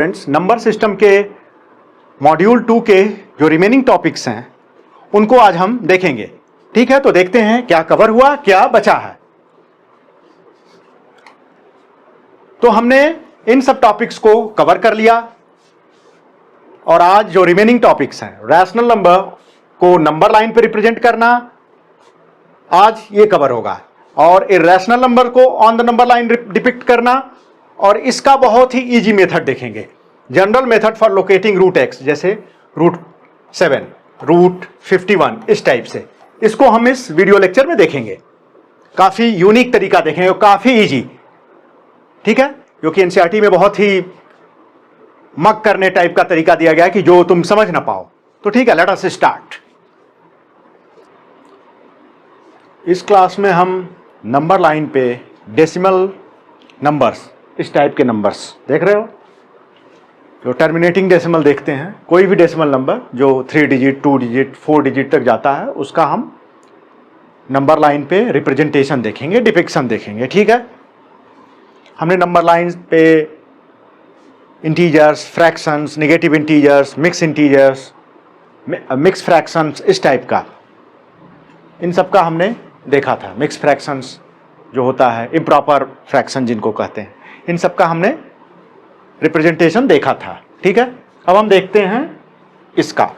Friends, number system के module 2 के जो रिमेनिंग टॉपिक्स हैं उनको आज हम देखेंगे। ठीक है, तो देखते हैं क्या कवर हुआ, क्या बचा है। तो हमने इन सब टॉपिक्स को कवर कर लिया और आज जो रिमेनिंग टॉपिक्स हैं, रैशनल नंबर को नंबर लाइन पे रिप्रेजेंट करना, आज ये कवर होगा। और इर्रेशनल नंबर को on the number line depict करना, और इसका बहुत ही इजी मेथड देखेंगे, general method for locating root x, जैसे रूट 7, रूट 51, इस टाइप से। इसको हम इस वीडियो लेक्चर में देखेंगे। काफी यूनिक तरीका देखेंगे और काफी इजी, ठीक है, क्योंकि एनसीईआरटी में बहुत ही मग करने टाइप का तरीका दिया गया है कि जो तुम समझ ना पाओ। तो ठीक है, लेट अस स्टार्ट। इस क्लास में हम नंबर लाइन पे डेसिमल नंबर्स, इस टाइप के नंबर्स देख रहे हो, जो टर्मिनेटिंग डेसिमल देखते हैं। कोई भी डेसिमल नंबर जो 3 डिजिट, 2 डिजिट, 4 डिजिट तक जाता है, उसका हम नंबर लाइन पे रिप्रेजेंटेशन देखेंगे, डिपिक्शन देखेंगे। ठीक है, हमने नंबर लाइन पे integers, fractions, negative integers, mix integers, mix fractions, इस टाइप का, इन सब का हमने देखा था। मिक्स फ्रैक्शंस जो होता है, इम्प्रॉपर फ्रैक्शन जिनको कहते हैं, इन सब का हमने रिप्रेजेंटेशन देखा था। ठीक है, अब हम देखते हैं इसका,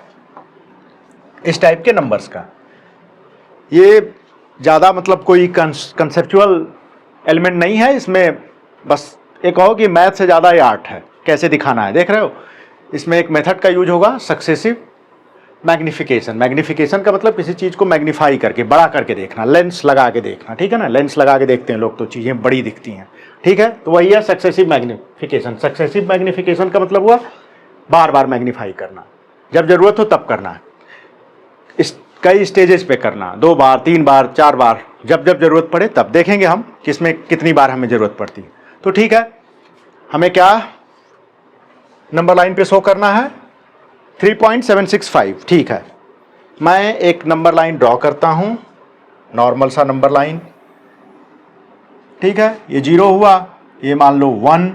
इस टाइप के नंबर्स का। ये ज़्यादा मतलब कोई कंसेप्चुअल एलिमेंट नहीं है इसमें, बस एक कहो कि मैथ से ज़्यादा ये आर्ट है, कैसे दिखाना है। देख रहे हो, इसमें एक मेथड का यूज होगा, सक्सेसिव मैग्निफिकेशन। मैग्निफिकेशन का मतलब किसी चीज़ को मैग्नीफाई करके, बड़ा करके देखना, लेंस लगा के देखना। ठीक है ना, लेंस लगा के देखते हैं लोग तो चीज़ें बड़ी दिखती हैं। ठीक है, तो वही है सक्सेसिव मैग्निफिकेशन। सक्सेसिव मैग्निफिकेशन का मतलब हुआ बार बार मैग्नीफाई करना, जब जरूरत हो तब करना, इस कई स्टेजेस पे करना, 2 बार, 3 बार, 4 बार, जब जब जरूरत पड़े तब। देखेंगे हम किसमें कितनी बार हमें जरूरत पड़ती है। तो ठीक है, हमें क्या नंबर लाइन पे शो करना है, 3.765। ठीक है, मैं एक नंबर लाइन ड्रॉ करता हूं, नॉर्मल सा नंबर लाइन। ठीक है, ये 0 हुआ, ये मान लो 1,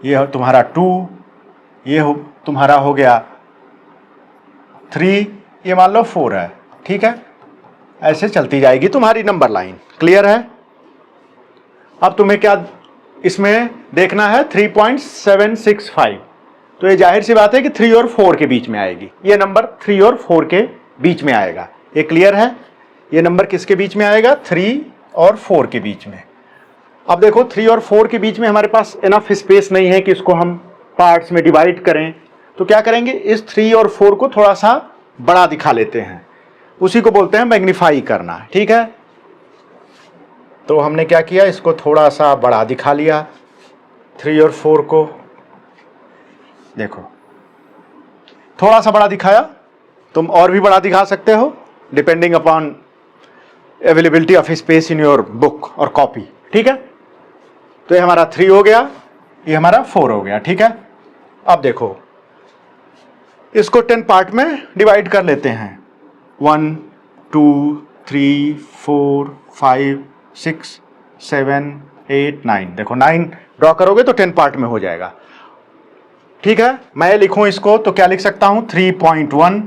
ये तुम्हारा 2, ये तुम्हारा हो गया 3, ये मान लो 4 है। ठीक है, ऐसे चलती जाएगी तुम्हारी नंबर लाइन। क्लियर है? अब तुम्हें क्या इसमें देखना है, 3.765। तो ये जाहिर सी बात है कि 3 और 4 के बीच में आएगी। ये नंबर 3 और 4 के बीच में आएगा। ये क्लियर है? ये नंबर किसके बीच में आएगा? 3 और 4 के बीच में। अब देखो, 3 और 4 के बीच में हमारे पास इनफ स्पेस नहीं है कि इसको हम पार्ट्स में डिवाइड करें। तो क्या करेंगे, इस 3 और 4 को थोड़ा सा बड़ा दिखा लेते हैं, उसी को बोलते हैं मैग्नीफाई करना। ठीक है, तो हमने क्या किया, इसको थोड़ा सा बड़ा दिखा लिया, 3 और 4 को। देखो, थोड़ा सा बड़ा दिखाया, तुम और भी बड़ा दिखा सकते हो, depending upon availability of space in your book और कॉपी। ठीक है, तो ये हमारा 3 हो गया, ये हमारा 4 हो गया। ठीक है, अब देखो, इसको 10 पार्ट में डिवाइड कर लेते हैं, 1 2 3 4 5 6 7 8 9। देखो, 9 ड्रॉ करोगे तो 10 पार्ट में हो जाएगा। ठीक है, मैं लिखूं इसको तो क्या लिख सकता हूं, 3.1,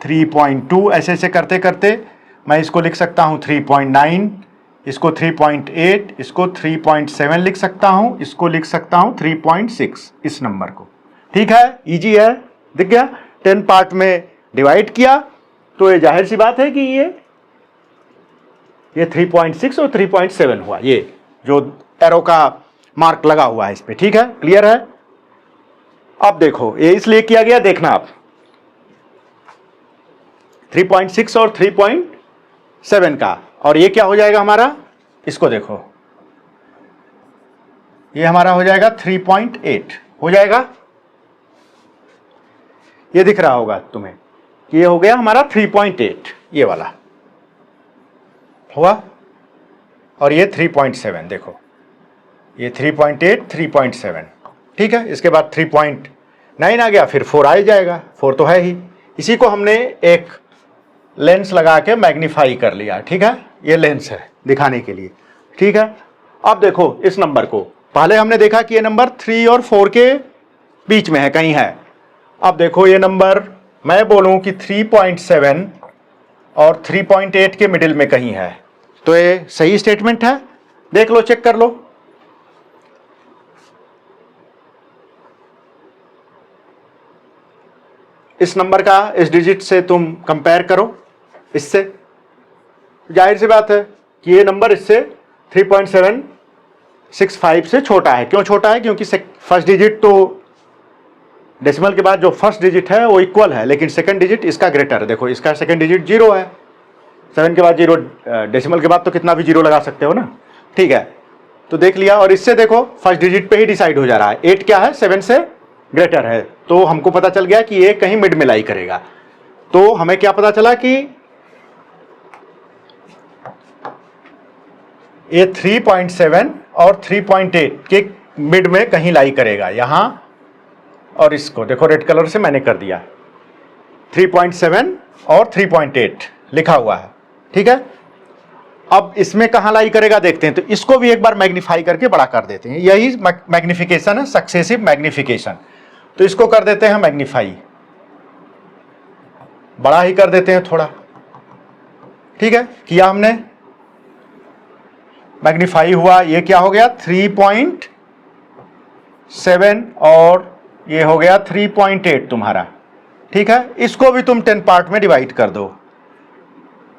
3.2, ऐसे ऐसे करते करते मैं इसको लिख सकता हूं 3.9, इसको 3.8, इसको 3.7 लिख सकता हूं, इसको लिख सकता हूं 3.6, इस नंबर को। ठीक है, इजी है, दिख गया। 10 पार्ट में डिवाइड किया तो ये जाहिर सी बात है कि ये 3.6 और 3.7 हुआ, ये जो एरो का मार्क लगा हुआ है इस पे। ठीक है, क्लियर है? अब देखो, ये इसलिए किया गया, देखना आप, 3.6 और 3.7 का, और ये क्या हो जाएगा हमारा, इसको देखो, ये हमारा हो जाएगा 3.8 हो जाएगा। ये दिख रहा होगा तुम्हें कि ये हो गया हमारा 3.8, ये वाला हुआ, और ये 3.7। देखो, ये 3.8, 3.7। ठीक है, इसके बाद 3.9 आ गया, फिर 4 आ जाएगा, 4 तो है ही। इसी को हमने एक लेंस लगा के मैग्नीफाई कर लिया। ठीक है, ये लेंस है दिखाने के लिए। ठीक है, अब देखो इस नंबर को, पहले हमने देखा कि ये नंबर 3 और 4 के बीच में है, कहीं है। अब देखो ये नंबर मैं बोलूं कि 3.7 और 3.8 के मिडिल में कहीं है, तो ये सही स्टेटमेंट है। देख लो, चेक कर लो। इस नंबर का इस डिजिट से तुम कंपेयर करो इससे, जाहिर सी बात है कि ये नंबर इससे 3.765 से छोटा है। क्यों छोटा है? क्योंकि फर्स्ट डिजिट तो डेसिमल के बाद जो फर्स्ट डिजिट है वो इक्वल है, लेकिन सेकंड डिजिट इसका ग्रेटर है। देखो इसका सेकंड डिजिट 0 है, 7 के बाद 0, डेसिमल के बाद तो कितना भी 0 लगा सकते हो ना, ठीक है। तो देख लिया, और इससे देखो फर्स्ट डिजिट पे ही डिसाइड हो जा रहा है। 8 क्या है? 7 से ग्रेटर है, तो हमको पता चल गया कि ये कहीं मिड में लाई करेगा। तो हमें क्या पता चला कि ये 3.7 और 3.8 के मिड में कहीं लाई करेगा, यहां और इसको देखो रेड कलर से मैंने कर दिया, 3.7 और 3.8 लिखा हुआ है, ठीक है। अब इसमें कहां लाई करेगा देखते हैं। तो इसको भी एक बार मैग्नीफाई करके बड़ा कर देते हैं, यही मैग्निफिकेशन है, सक्सेसिव मैग्निफिकेशन। तो इसको कर देते हैं मैग्नीफाई, बड़ा ही कर देते हैं थोड़ा, ठीक है। किया हमने, मैग्नीफाई हुआ, ये क्या हो गया 3.7 और ये हो गया 3.8 तुम्हारा, ठीक है। इसको भी तुम 10 पार्ट में डिवाइड कर दो,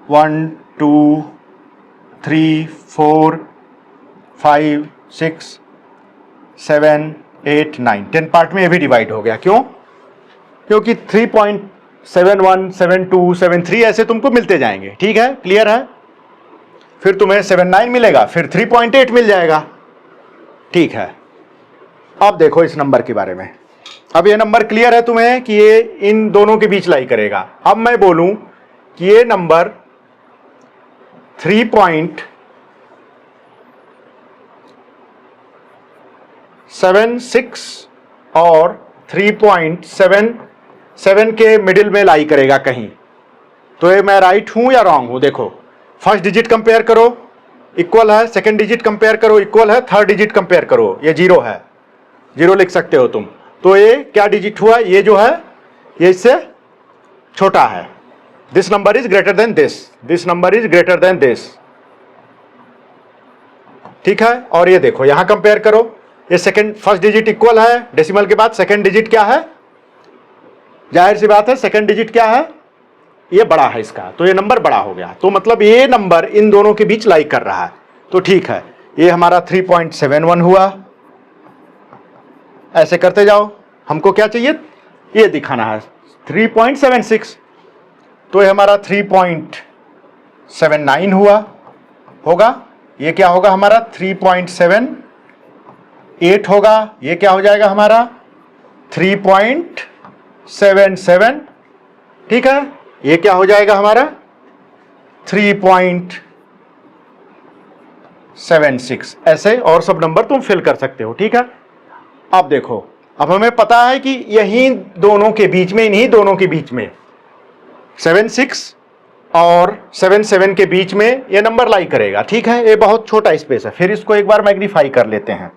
1 2 3 4 5 6 7 8 9 10 पार्ट में ये भी डिवाइड हो गया। क्यों? क्योंकि 3.71 72 73 ऐसे तुमको मिलते जाएंगे, ठीक है, क्लियर है। फिर तुम्हें 79 मिलेगा, फिर 3.8 मिल जाएगा, ठीक है। अब देखो इस नंबर के बारे में, अब ये नंबर क्लियर है तुम्हें कि ये इन दोनों के बीच लाई करेगा। अब मैं बोलूं कि ये नंबर 3.76 और 3.77 के मिडिल में लाई करेगा कहीं। तो ये मैं राइट हूं या रॉन्ग हूं? देखो फर्स्ट डिजिट कंपेयर करो, इक्वल है, सेकंड डिजिट कंपेयर करो, इक्वल है, थर्ड डिजिट कंपेयर करो, ये 0 है, 0 लिख सकते हो तुम। तो ये क्या डिजिट हुआ? ये जो है ये इससे छोटा है। This number is greater than this, this number is greater than this, ठीक है। और ये देखो यहां कंपेयर करो, ये सेकंड फर्स्ट डिजिट इक्वल है, डेसिमल के बाद सेकंड डिजिट क्या है? जाहिर सी बात है सेकंड डिजिट क्या है? ये बड़ा है इसका, तो ये नंबर बड़ा हो गया। तो मतलब ये नंबर इन दोनों के बीच लाई कर रहा है, तो ठीक है। ये हमारा 3.71 हुआ, ऐसे करते जाओ। हमको क्या चाहिए? ये दिखाना है 3.76, तो ये हमारा 3.79 हुआ, होगा। ये क्या होगा हमारा 3.78 होगा। ये क्या हो जाएगा हमारा 3.77, ठीक है। ये क्या हो जाएगा हमारा 3.76, ऐसे और सब नंबर तुम फिल कर सकते हो, ठीक है। अब देखो, अब हमें पता है कि यही दोनों के बीच में, इन्हीं दोनों के बीच में 76 और 77 के बीच में ये नंबर लाई करेगा, ठीक है। ये बहुत छोटा स्पेस है। फिर इसको एक बार मैग्नीफाई कर लेते हैं,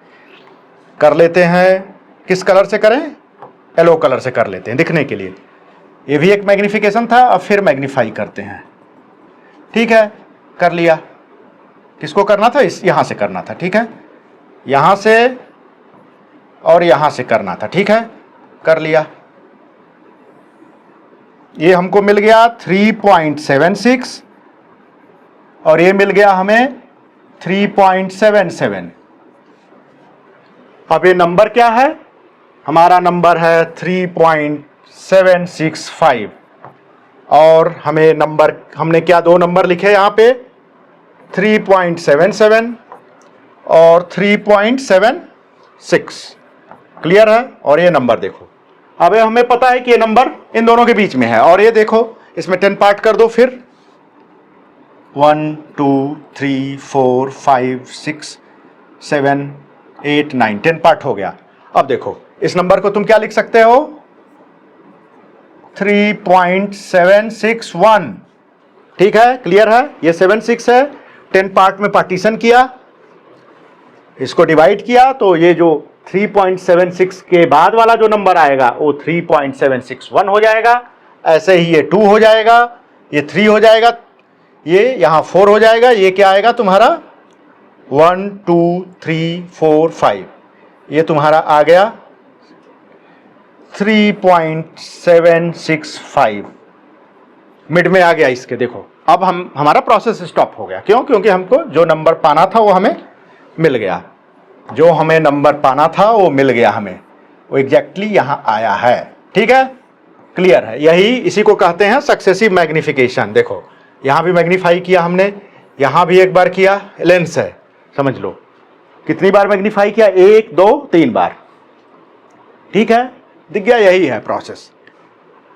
किस कलर से करें? येलो कलर से कर लेते हैं दिखने के लिए। ये भी एक मैग्निफिकेशन था, अब फिर मैग्नीफाई करते हैं, ठीक है। कर लिया। किसको करना था? यहां से करना था, ठीक है, यहां से और यहां से करना था, ठीक है। कर लिया। ये हमको मिल गया 3.76 और ये मिल गया हमें 3.77। अब ये नंबर क्या है? हमारा नंबर है 3.765 और हमने क्या दो नंबर लिखे यहां पे, 3.77 और 3.76, क्लियर है। और ये नंबर देखो, अब हमें पता है कि ये नंबर इन दोनों के बीच में है। और ये देखो इसमें 10 पार्ट कर दो, फिर 1 2 3 4 5 6 7 8 9 10 पार्ट हो गया। अब देखो इस नंबर को तुम क्या लिख सकते हो? 3.761, ठीक है, क्लियर है। ये 76 है, 10 पार्ट में पार्टीशन किया, इसको डिवाइड किया, तो ये जो 3.761 के बाद वाला जो नंबर आएगा वो 3.761 हो जाएगा। ऐसे ही ये 2 हो जाएगा, ये 3 हो जाएगा, ये यहाँ 4 हो जाएगा, ये क्या आएगा तुम्हारा 1 2 3 4 5, ये तुम्हारा आ गया 3.765 मिड में आ गया इसके। देखो अब हमारा प्रोसेस स्टॉप हो गया। क्यों? क्योंकि हमको जो नंबर पाना था वो हमें मिल गया, जो हमें नंबर पाना था वो मिल गया हमें, वो एग्जैक्टली यहाँ आया है। ठीक है, क्लियर है? यही इसी को कहते हैं सक्सेसिव मैग्निफिकेशन। देखो यहाँ भी मैग्नीफाई किया हमने, यहाँ भी एक बार किया, लेंस है समझ लो। कितनी बार मैग्नीफाई किया? 1 2 3 बार। ठीक है, दिख गया? यही है प्रोसेस।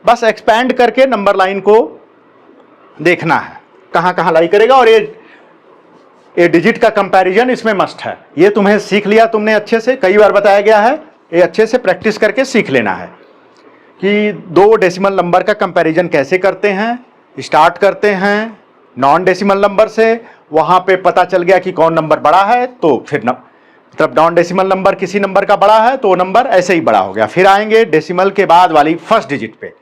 बस एक्सपैंड करके नंबर लाइन को देखना है कहाँ कहाँ लाई करेगा, और ये डिजिट का कंपैरिजन इसमें मस्ट है। ये तुम्हें सीख लिया तुमने अच्छे से, कई बार बताया गया है, ये अच्छे से प्रैक्टिस करके सीख लेना है कि 2 डेसिमल नंबर का कंपैरिजन कैसे करते हैं। स्टार्ट करते हैं नॉन डेसिमल नंबर से, वहाँ पे पता चल गया कि कौन नंबर बड़ा है, तो फिर मतलब नॉन डेसिमल नंबर किसी नंबर का बड़ा है तो वो नंबर ऐसे ही बड़ा हो गया। फिर आएंगे डेसिमल के बाद वाली फर्स्ट डिजिट पे,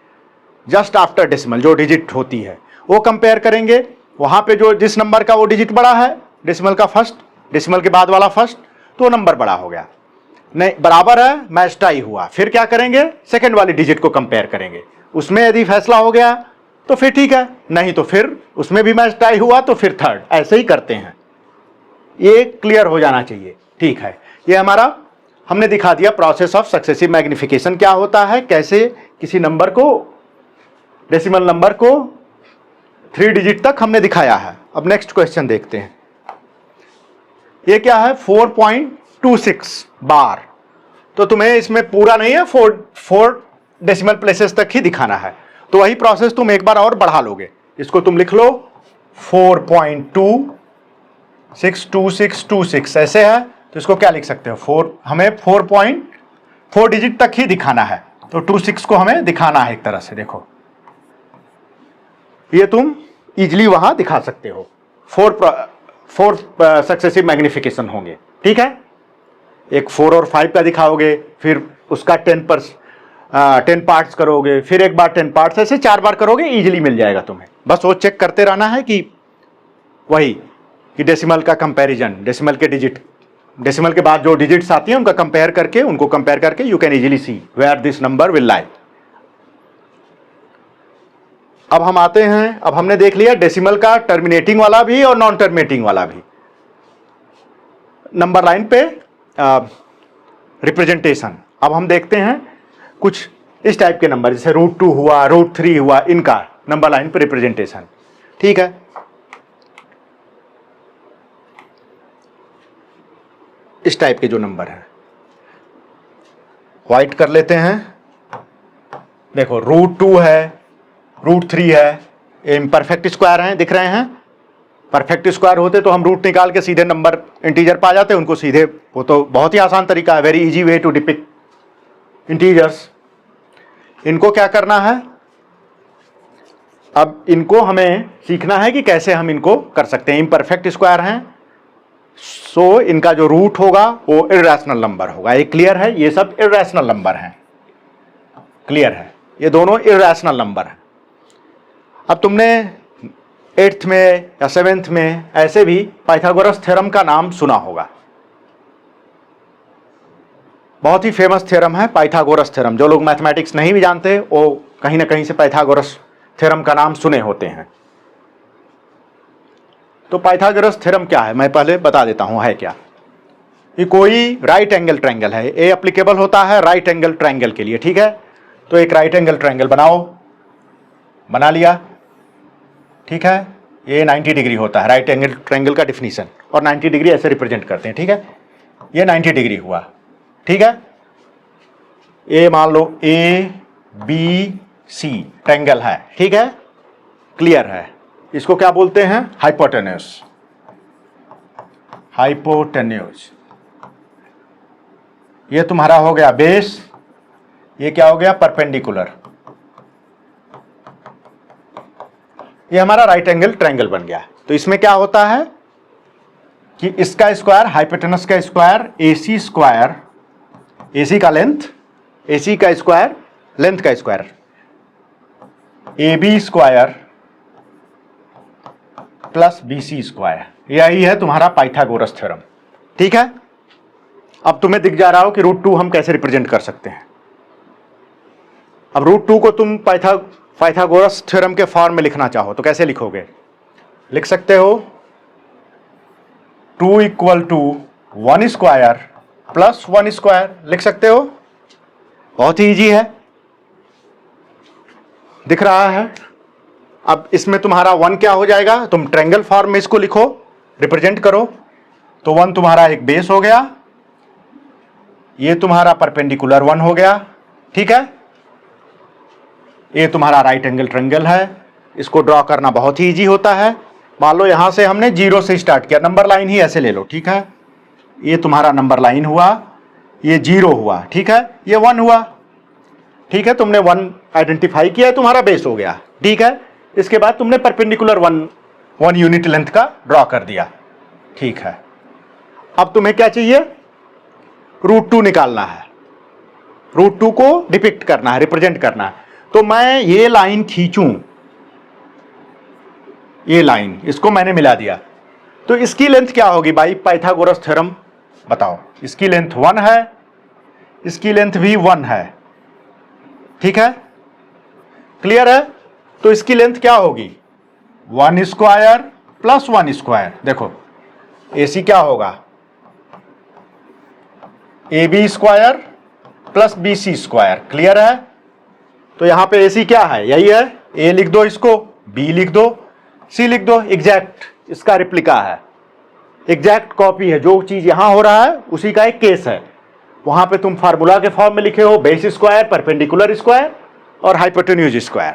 जस्ट आफ्टर डेसिमल जो डिजिट होती है वो कंपेयर करेंगे। वहाँ पे जो जिस नंबर का वो डिजिट बड़ा है, डेसिमल का फर्स्ट, डेसिमल के बाद वाला फर्स्ट, तो नंबर बड़ा हो गया। नहीं बराबर है, मैच टाई हुआ, फिर क्या करेंगे? सेकंड वाली डिजिट को कंपेयर करेंगे। उसमें यदि फैसला हो गया तो फिर ठीक है, नहीं तो फिर उसमें भी मैच टाई हुआ तो फिर थर्ड। ऐसे ही करते हैं, ये क्लियर हो जाना चाहिए। ठीक है, ये हमारा हमने दिखा दिया प्रोसेस ऑफ सक्सेसिव मैग्निफिकेशन क्या होता है, कैसे किसी नंबर को, डेसिमल नंबर को 3 डिजिट तक हमने दिखाया है। अब नेक्स्ट क्वेश्चन देखते हैं। ये क्या है? 4.26 बार। तो तुम्हें इसमें पूरा नहीं है, 4 डेसिमल प्लेसेस तक ही दिखाना है। तो वही प्रोसेस तुम एक बार और बढ़ा लोगे। इसको तुम लिख लो 4.262626 ऐसे है, तो इसको क्या लिख सकते हो? 4, हमें 4 डिजिट तक ही दिखाना है, तो 26 को हमें दिखाना है एक तरह से। देखो ये तुम इजिली वहां दिखा सकते हो। 4 सक्सेसिव मैग्निफिकेशन होंगे। ठीक है, एक 4 और 5 का दिखाओगे, फिर उसका 10 पार्ट्स करोगे, फिर एक बार 10 पार्ट्स, ऐसे 4 बार करोगे, इजीली मिल जाएगा तुम्हें। बस वो चेक करते रहना है कि वही कि डेसिमल का कंपैरिजन, डेसिमल के डिजिट, डेसिमल के बाद जो डिजिट्स आती हैं उनका कंपेयर करके you can easily see where this number will lie. अब हम आते हैं, अब हमने देख लिया डेसिमल का टर्मिनेटिंग वाला भी और नॉन टर्मिनेटिंग वाला भी नंबर लाइन पे रिप्रेजेंटेशन। अब हम देखते हैं कुछ इस टाइप के नंबर, जैसे √2 हुआ, √3 हुआ, इनका नंबर लाइन पे रिप्रेजेंटेशन। ठीक है, इस टाइप के जो नंबर है व्हाइट कर लेते हैं। देखो √2 है, √3 है, इम्परफेक्ट स्क्वायर हैं, दिख रहे हैं। परफेक्ट स्क्वायर होते तो हम रूट निकाल के सीधे नंबर इंटीजर पा जाते, उनको सीधे, वो तो बहुत ही आसान तरीका है, very easy way to depict integers. इनको क्या करना है? अब इनको हमें सीखना है कि कैसे हम इनको कर सकते हैं। इम्परफेक्ट स्क्वायर हैं, सो इनका जो रूट होगा वो इर्रेशनल नंबर होगा। ये क्लियर है? ये सब इर्रेशनल नंबर हैं, क्लियर है? ये दोनों इर्रेशनल नंबर हैं। अब तुमने 8th में या 7th में ऐसे भी पाइथागोरस थ्योरम का नाम सुना होगा। बहुत ही फेमस थ्योरम है पाइथागोरस थ्योरम। जो लोग मैथमेटिक्स नहीं भी जानते वो कहीं ना कहीं से पाइथागोरस थ्योरम का नाम सुने होते हैं। तो पाइथागोरस थ्योरम क्या है मैं पहले बता देता हूं है क्या। ये कोई राइट एंगल ट्रायंगल है, ये एप्लीकेबल होता है राइट एंगल ट्रायंगल के लिए। ठीक है, तो एक राइट एंगल ट्रायंगल बनाओ, बना लिया। ठीक है, ये 90 डिग्री होता है राइट एंगल ट्रायंगल का डिफिनीशन, और 90 डिग्री ऐसे रिप्रेजेंट करते हैं। ठीक है, ये 90 डिग्री हुआ। ठीक है, ये मान लो ABC ट्रायंगल है। ठीक है, क्लियर है? इसको क्या बोलते हैं? हाइपोटेन्यूज। हाइपोटेन्यूज ये तुम्हारा हो गया बेस, ये क्या हो गया? परपेंडिकुलर। ये हमारा राइट एंगल ट्रायंगल बन गया। तो इसमें क्या होता है कि इसका स्क्वायर, हाइपोटेनस का स्क्वायर AC स्क्वायर AC का लेंथ, AC का स्क्वायर, लेंथ का square, AB square plus BC square, यही है तुम्हारा पाइथागोरस थ्योरम। ठीक है, अब तुम्हें दिख जा रहा हो कि √2 हम कैसे रिप्रेजेंट कर सकते हैं। अब √2 को तुम पाइथागोरस थ्योरम के फॉर्म में लिखना चाहो तो कैसे लिखोगे? लिख सकते हो 2 = 1 स्क्वायर प्लस 1 स्क्वायर, लिख सकते हो। बहुत ही इजी है, दिख रहा है। अब इसमें तुम्हारा 1 क्या हो जाएगा, तुम ट्रायंगल फॉर्म में इसको लिखो, रिप्रेजेंट करो, तो 1 तुम्हारा एक बेस हो गया, ये तुम्हारा परपेंडिकुलर 1 हो गया। ठीक है, ये तुम्हारा राइट एंगल ट्रायंगल है। इसको ड्रॉ करना बहुत ही इजी होता है। मान लो यहां से हमने 0 से स्टार्ट किया, नंबर लाइन ही ऐसे ले लो। ठीक है, ये तुम्हारा नंबर लाइन हुआ, ये 0 हुआ, ठीक है, ये 1 हुआ। ठीक है, तुमने 1 आइडेंटिफाई किया, तुम्हारा बेस हो गया। ठीक है, इसके बाद तुमने परपेंडिकुलर 1 यूनिट लेंथ का ड्रॉ कर दिया। ठीक है, अब तुम्हें क्या चाहिए, √2 निकालना है, √2 को डिपिक्ट करना है, रिप्रेजेंट करना है। तो मैं ये लाइन खींचूं, ये लाइन, इसको मैंने मिला दिया, तो इसकी लेंथ क्या होगी भाई, पाइथागोरस थ्योरम बताओ। इसकी लेंथ 1 है, इसकी लेंथ भी 1 है। ठीक है, क्लियर है। तो इसकी लेंथ क्या होगी, 1 स्क्वायर प्लस 1 स्क्वायर। देखो AC क्या होगा, AB square plus BC square. Clear है। तो यहां पे AC क्या है, यही है, A लिख दो, इसको B लिख दो, C लिख दो। एग्जैक्ट इसका रिप्लिका है, एग्जैक्ट कॉपी है। जो चीज यहां हो रहा है उसी का एक केस है। वहां पे तुम फार्मूला के फॉर्म में लिखे हो, बेस स्क्वायर, परपेंडिकुलर स्क्वायर और हाइपोटेन्यूज स्क्वायर।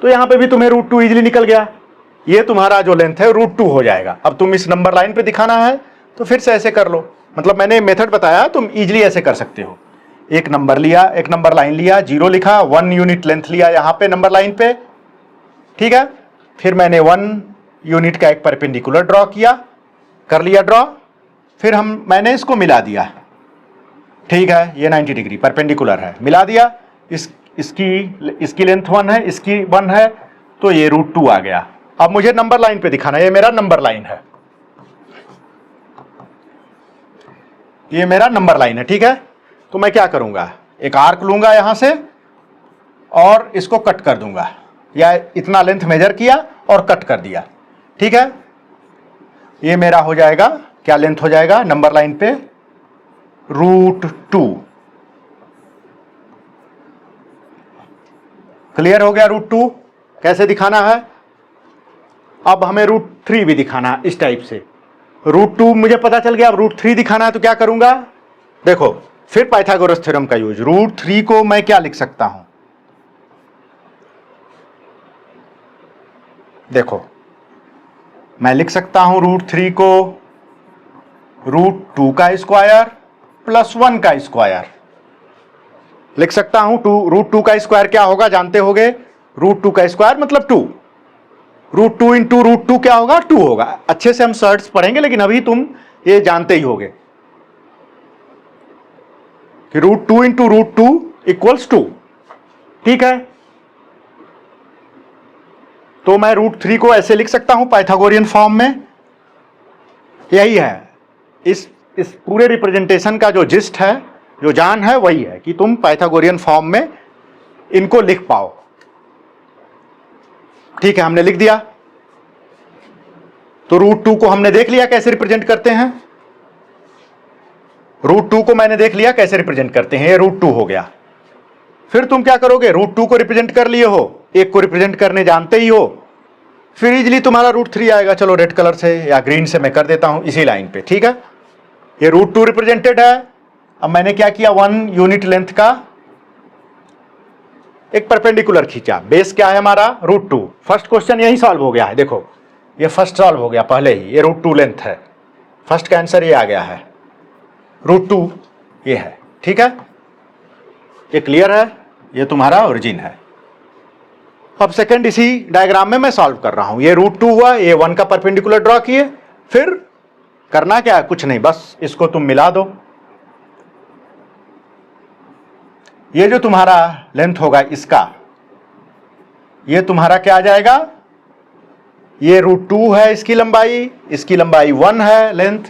तो यहां पे भी तुम्हें √2 इजीली निकल गया। ये तुम्हारा जो लेंथ है √2 हो जाएगा। अब तुम इस नंबर लाइन पे दिखाना है तो फिर से ऐसे कर लो, मतलब मैंने मेथड बताया, तुम इजीली ऐसे कर सकते हो। एक नंबर लिया, एक नंबर लाइन लिया, 0 लिखा, 1 यूनिट लेंथ लिया यहां पे नंबर लाइन पे। ठीक है, फिर मैंने 1 यूनिट का एक परपेंडिकुलर ड्रॉ किया, कर लिया ड्रॉ, फिर मैंने इसको मिला दिया। ठीक है, ये 90 डिग्री परपेंडिकुलर है, मिला दिया। इसकी लेंथ 1 है, इसकी 1 है, तो ये √2 आ गया। अब मुझे नंबर लाइन पे दिखाना, ये मेरा नंबर लाइन है, ये मेरा नंबर लाइन है। ठीक है, तो मैं क्या करूंगा, एक आर्क लूंगा यहां से और इसको कट कर दूंगा, या इतना लेंथ मेजर किया और कट कर दिया। ठीक है, ये मेरा हो जाएगा, क्या लेंथ हो जाएगा नंबर लाइन पे, √2। क्लियर हो गया। √2 कैसे दिखाना है। अब हमें √3 भी दिखाना है इस टाइप से। √2 मुझे पता चल गया, अब √3 दिखाना है तो क्या करूंगा, देखो फिर पाइथागोरस थ्योरम का यूज। √3 को मैं क्या लिख सकता हूं, देखो मैं लिख सकता हूं √3 को √2 का स्क्वायर प्लस 1 का स्क्वायर लिख सकता हूं। √2 का स्क्वायर क्या होगा जानते होगे, √2 का स्क्वायर मतलब 2, √2 इंटू √2 क्या होगा, 2 होगा। अच्छे से हम सर्ट्स पढ़ेंगे, लेकिन अभी तुम ये जानते ही होगे कि √2 इंटू √2 इक्वल्स 2। ठीक है, तो मैं √3 को ऐसे लिख सकता हूं पाइथागोरियन फॉर्म में। यही है इस पूरे रिप्रेजेंटेशन का जो जिस्ट है, जो जान है, वही है कि तुम पाइथागोरियन फॉर्म में इनको लिख पाओ। ठीक है, हमने लिख दिया। तो √2 को हमने देख लिया कैसे रिप्रेजेंट करते हैं, √2 को मैंने देख लिया कैसे रिप्रेजेंट करते हैं, ये √2 हो गया। फिर तुम क्या करोगे, √2 को रिप्रेजेंट कर लिए हो, एक को रिप्रेजेंट करने जानते ही हो, फिर इजीली तुम्हारा √3 आएगा। चलो रेड कलर से या ग्रीन से मैं कर देता हूं इसी लाइन पे। ठीक है, ये √2 रिप्रेजेंटेड है। अब मैंने क्या किया, 1 यूनिट लेंथ का एक परपेंडिकुलर खींचा, बेस क्या है हमारा √2। फर्स्ट क्वेश्चन यही सॉल्व हो गया है, देखो ये फर्स्ट सॉल्व हो गया पहले ही, ये √2 लेंथ है, फर्स्ट का आंसर ये आ गया है, √2 ये है। ठीक है, ये क्लियर है, ये तुम्हारा ओरिजिन है। अब सेकंड इसी डायग्राम में मैं सॉल्व कर रहा हूं, ये √2 हुआ, ये 1 का परपेंडिकुलर ड्रॉ किए, फिर करना क्या है, कुछ नहीं, बस इसको तुम मिला दो, ये जो तुम्हारा लेंथ होगा इसका, ये तुम्हारा क्या आ जाएगा, ये √2 है इसकी लंबाई 1 है लेंथ,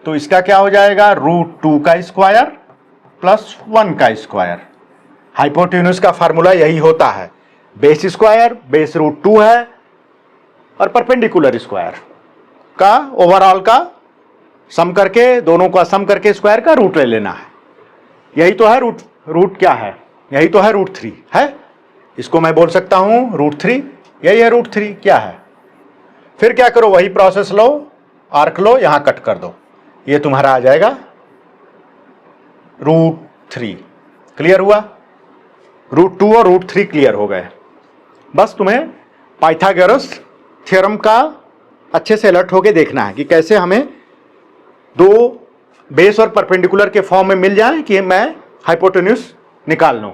तो इसका क्या हो जाएगा, √2 का स्क्वायर प्लस 1 का स्क्वायर। हाइपोटेन्यूज का फार्मूला यही होता है, बेस स्क्वायर, बेस √2 है और परपेंडिकुलर स्क्वायर का ओवरऑल का सम करके, दोनों का सम करके स्क्वायर का रूट ले लेना है। यही तो है रूट क्या है, यही तो है √3 है। इसको मैं बोल सकता हूं √3, यही है √3 क्या है। फिर क्या करो, वही प्रोसेस लो, आर्क लो, यहां कट कर दो, ये तुम्हारा आ जाएगा √3। क्लियर हुआ, √2 और √3 क्लियर हो गए। बस तुम्हें पाइथागोरस थ्योरम का अच्छे से अलर्ट होके देखना है कि कैसे हमें दो बेस और परपेंडिकुलर के फॉर्म में मिल जाए कि मैं हाइपोटेन्यूज निकाल लूं।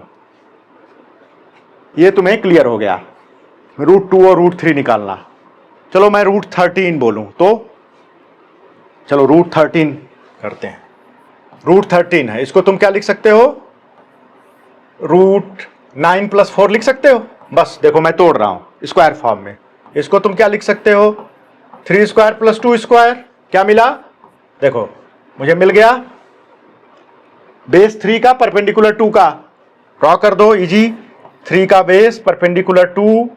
ये तुम्हें क्लियर हो गया, √2 और √3 निकालना। चलो मैं √13 बोलूं तो, चलो √13 करते हैं। √13 है, इसको तुम क्या लिख सकते हो, √9 + 4 लिख सकते हो। बस देखो मैं तोड़ रहा हूं स्क्वायर फॉर्म में। इसको तुम क्या लिख सकते हो, 3² + 2²। क्या मिला, देखो मुझे मिल गया बेस 3 का परपेंडिकुलर 2 का, ड्रॉ कर दो इजी। 3 का बेस परपेंडिकुलर 2,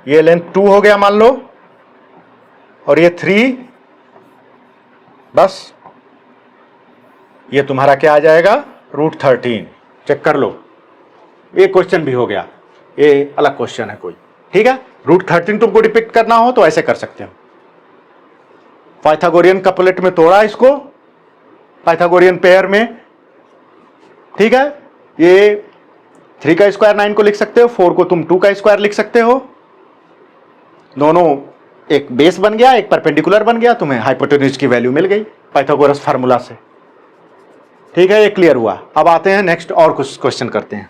ये लेंथ 2 हो गया मान लो, और ये 3, बस ये तुम्हारा क्या आ जाएगा, √13। चेक कर लो, ये क्वेश्चन भी हो गया, ये अलग क्वेश्चन है कोई, ठीक है। √13 तुमको डिपिक्ट करना हो तो ऐसे कर सकते हो। पाइथागोरियन कपलेट में तोड़ा इसको, पाइथागोरियन पेयर में, ठीक है। ये 3 का स्क्वायर 9 को लिख सकते हो, 4 को तुम 2 का स्क्वायर लिख सकते हो। दोनों एक बेस बन गया, एक परपेंडिकुलर बन गया, तुम्हें हाइपोटेन्यूज की वैल्यू मिल गई पाइथागोरस फार्मूला से, ठीक है। ये क्लियर हुआ। अब आते हैं नेक्स्ट, और कुछ क्वेश्चन करते हैं।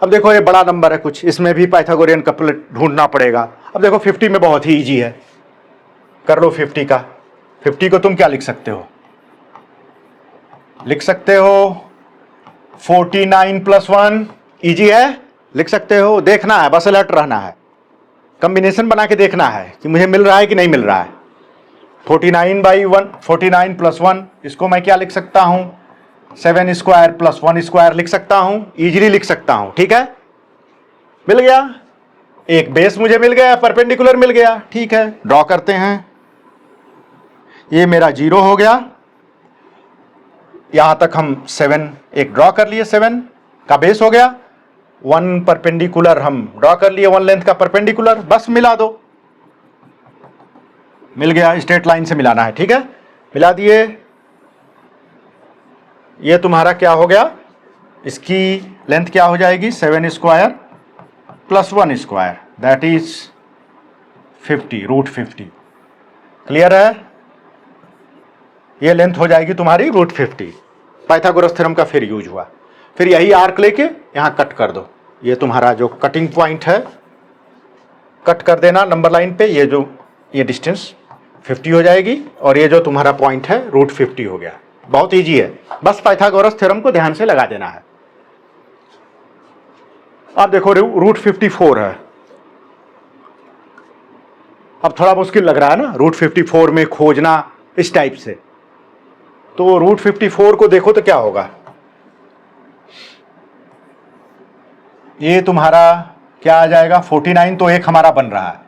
अब देखो ये बड़ा नंबर है कुछ, इसमें भी पाइथागोरियन कपलेट ढूंढना पड़ेगा। अब देखो 50 में बहुत ही इजी है, कर लो 50 का। 50 को तुम क्या लिख सकते हो, लिख सकते हो 49 + 1, इजी है, लिख सकते हो। देखना है, बस अलर्ट रहना है, कॉम्बिनेशन बना के देखना है कि मुझे मिल रहा है कि नहीं मिल रहा है। 49 + 1, इसको मैं क्या लिख सकता हूं, 7² + 1² लिख सकता हूं, इजीली लिख सकता हूं, ठीक है। मिल गया, एक बेस मुझे मिल गया, परपेंडिकुलर मिल गया, ठीक है। ड्रॉ करते हैं, ये मेरा 0 हो गया, यहां तक हम 7 एक ड्रॉ कर लिए, 7 का बेस हो गया। 1 परपेंडिकुलर हम ड्रॉ कर लिए, 1 लेंथ का परपेंडिकुलर, बस मिला दो, मिल गया। स्ट्रेट लाइन से मिलाना है, ठीक है, मिला दिए। ये तुम्हारा क्या हो गया, इसकी लेंथ क्या हो जाएगी, 7² + 1², दैट इज 50, √50। क्लियर है, ये लेंथ हो जाएगी तुम्हारी √50। पाइथागोरस थ्योरम का फिर यूज हुआ। फिर यही आर्क लेके यहां कट कर दो, ये तुम्हारा जो कटिंग पॉइंट है कट कर देना नंबर लाइन पे, ये जो ये डिस्टेंस 50 हो जाएगी, और ये जो तुम्हारा पॉइंट है √50 हो गया। बहुत इजी है, बस पाइथागोरस थ्योरम को ध्यान से लगा देना है। अब देखो √54 है, अब थोड़ा मुश्किल लग रहा है ना √54 में खोजना इस टाइप से, तो √54 को देखो तो क्या होगा, ये तुम्हारा क्या आ जाएगा, 49 तो एक हमारा बन रहा है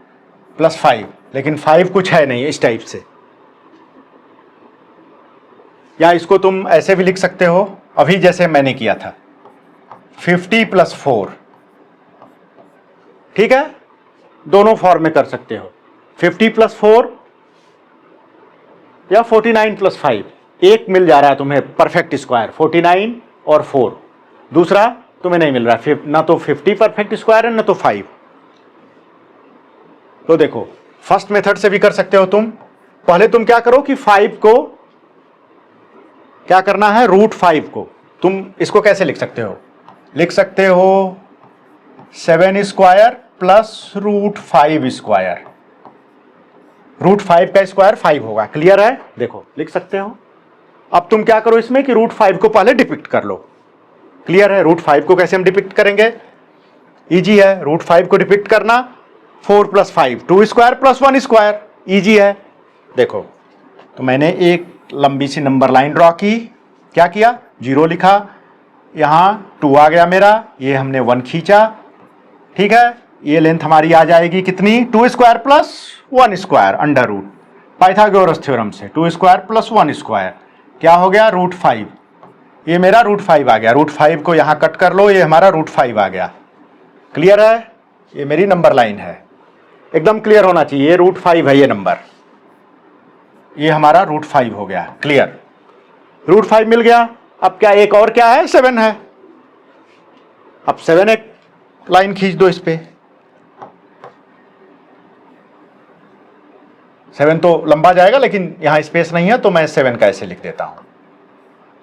+5, लेकिन 5 कुछ है नहीं इस टाइप से। या इसको तुम ऐसे भी लिख सकते हो, अभी जैसे मैंने किया था, 50 + 4, ठीक है, दोनों फॉर्म में कर सकते हो, 50 + 4 या 49 + 5। एक मिल जा रहा है तुम्हें परफेक्ट स्क्वायर, 49 और 4, दूसरा तुम्हें नहीं मिल रहा है, ना तो 50 परफेक्ट स्क्वायर है ना तो 5। तो देखो फर्स्ट मेथड से भी कर सकते हो तुम। पहले तुम क्या करो कि 5 को क्या करना है, √5 को तुम इसको कैसे लिख सकते हो, लिख सकते हो 7² + √5²। √5 का स्क्वायर 5 होगा, क्लियर है, देखो लिख सकते हो। अब तुम क्या करो इसमें कि √5 को पहले डिपिक्ट कर लो। क्लियर है? √5 को कैसे हम डिपिक्ट करेंगे? इजी है। √5 को डिपिक्ट करना 4 + 5 2 स्क्वायर + 1 स्क्वायर, इजी है। देखो, तो मैंने एक लंबी सी नंबर लाइन ड्रॉ की, क्या किया? 0 लिखा, यहाँ 2 आ गया मेरा, ये हमने 1 खींचा, ठीक है। ये लेंथ हमारी आ जाएगी कितनी? 2 square + 1 square under root, Pythagoras theorem से 2 स्क्वायर + 1 स्क्वायर क्या हो गया? √5। ये मेरा √5 आ गया। √5 को यहाँ कट कर लो, ये हमारा √5 आ गया। क्लियर है? ये मेरी नंबर लाइन है, एकदम क्लियर होना चाहिए। ये √5 है, ये नंबर, ये हमारा √5 हो गया। क्लियर? √5 मिल गया। अब क्या एक और क्या है? 7 है। अब 7 एक लाइन खींच दो इस पे। 7 तो लंबा जाएगा, लेकिन यहां स्पेस नहीं है, तो मैं 7 का ऐसे लिख देता हूं।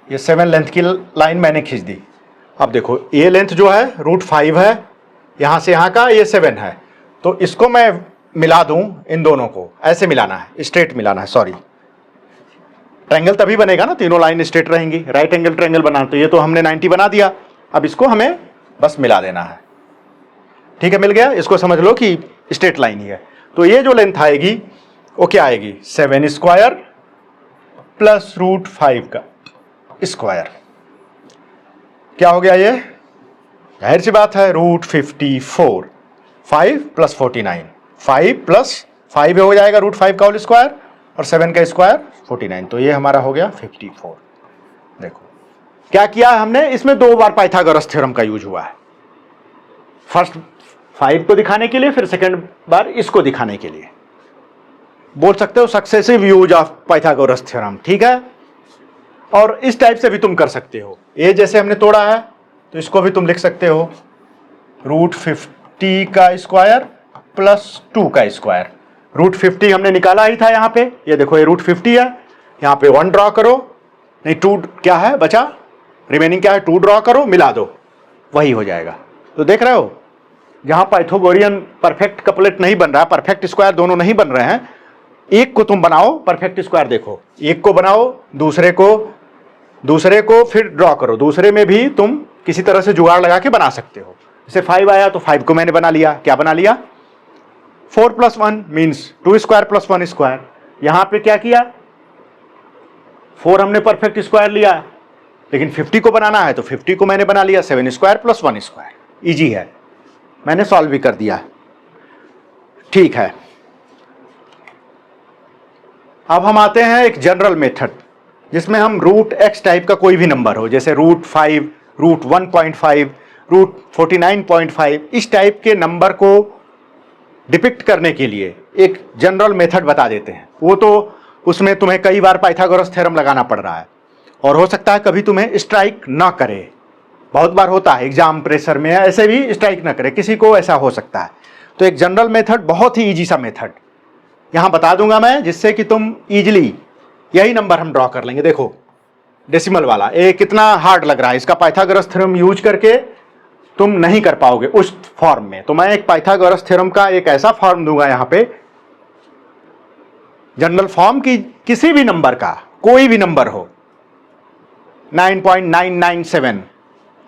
ये 7 लेंथ की लाइन मैंने खींच दी। अब देखो, ये लेंथ जो है √5 है, यहां से यहां का ये 7 है, तो इसको मैं मिला दूं, इन दोनों को ऐसे मिलाना है, स्ट्रेट मिलाना है। सॉरी, ट्रायंगल तभी बनेगा ना, तीनों लाइन स्ट्रेट रहेंगी। राइट एंगल ट्रायंगल बनाना, तो ये तो हमने 90 बना दिया। अब इसको हमें बस मिला देना है। ठीक है, मिल गया। इसको समझ लो कि स्ट्रेट लाइन ही है। तो ये जो लेंथ आएगी वो क्या आएगी? 7 स्क्वायर + √5 का स्क्वायर। क्या हो गया ये? जाहिर सी बात है, √54। 5 + 49, 5 + 5 हो जाएगा √5 का होल स्क्वायर, और 7 का स्क्वायर 49, तो ये हमारा हो गया 54। देखो क्या किया हमने, इसमें 2 बार पाइथागोरस थ्योरम का यूज हुआ है। फर्स्ट 5 को दिखाने के लिए, फिर सेकंड बार इसको दिखाने के लिए। बोल सकते हो successive use of Pythagoras theorem. ठीक है? और इस टाइप से भी तुम कर सकते हो। ये जैसे हमने तोड़ा है, तो इसको भी तुम लिख सकते हो √50 का स्क्वायर + 2 का स्क्वायर। √50 हमने निकाला ही था यहाँ पे, ये देखो ये √50 है, यहाँ पे 1 ड्रॉ करो, नहीं 2 क्या है बचा, रिमेनिंग क्या है, 2 ड्रॉ करो, मिला दो, वही हो जाएगा। तो देख रहे हो, जहां पाइथागोरियन परफेक्ट कपलेट नहीं बन रहा, परफेक्ट स्क्वायर दोनों नहीं बन रहे हैं, एक को तुम बनाओ परफेक्ट स्क्वायर। देखो, एक को बनाओ, दूसरे को फिर ड्रॉ करो, दूसरे में भी तुम किसी तरह से जुगाड़ लगा के बना सकते हो। जैसे 5 आया तो 5 को मैंने बना लिया, क्या बना लिया? 4 + 1 मीन्स 2 स्क्वायर + 1 स्क्वायर। यहां पे क्या किया? 4 हमने परफेक्ट स्क्वायर लिया, लेकिन 50 को बनाना है तो 50 को मैंने बना लिया 7 स्क्वायर + 1 स्क्वायर। इजी है, मैंने सॉल्व भी कर दिया। ठीक है, अब हम आते हैं एक जनरल मेथड, जिसमें हम √x टाइप का कोई भी नंबर हो, जैसे √5, √1.5, √49.5, इस टाइप के नंबर को डिपिक्ट करने के लिए एक जनरल मेथड बता देते हैं। वो तो उसमें तुम्हें कई बार पाइथागोरस थ्योरम लगाना पड़ रहा है, और हो सकता है कभी तुम्हें स्ट्राइक ना करे। बहुत बार होता है एग्जाम प्रेशर में ऐसे भी स्ट्राइक ना करे, किसी को ऐसा हो सकता है। तो एक जनरल मेथड, बहुत ही इजी सा मेथड यहां बता दूंगा मैं, जिससे कि तुम इजीली यही नंबर हम ड्रॉ कर लेंगे। देखो डेसिमल वाला, ये कितना हार्ड लग रहा है, इसका पाइथागोरस थ्योरम यूज करके तुम नहीं कर पाओगे उस फॉर्म में। तो मैं एक पाइथागोरस थ्योरम का एक ऐसा फॉर्म दूंगा यहां पे, जनरल फॉर्म की, किसी भी नंबर का, कोई भी नंबर हो, 9.997,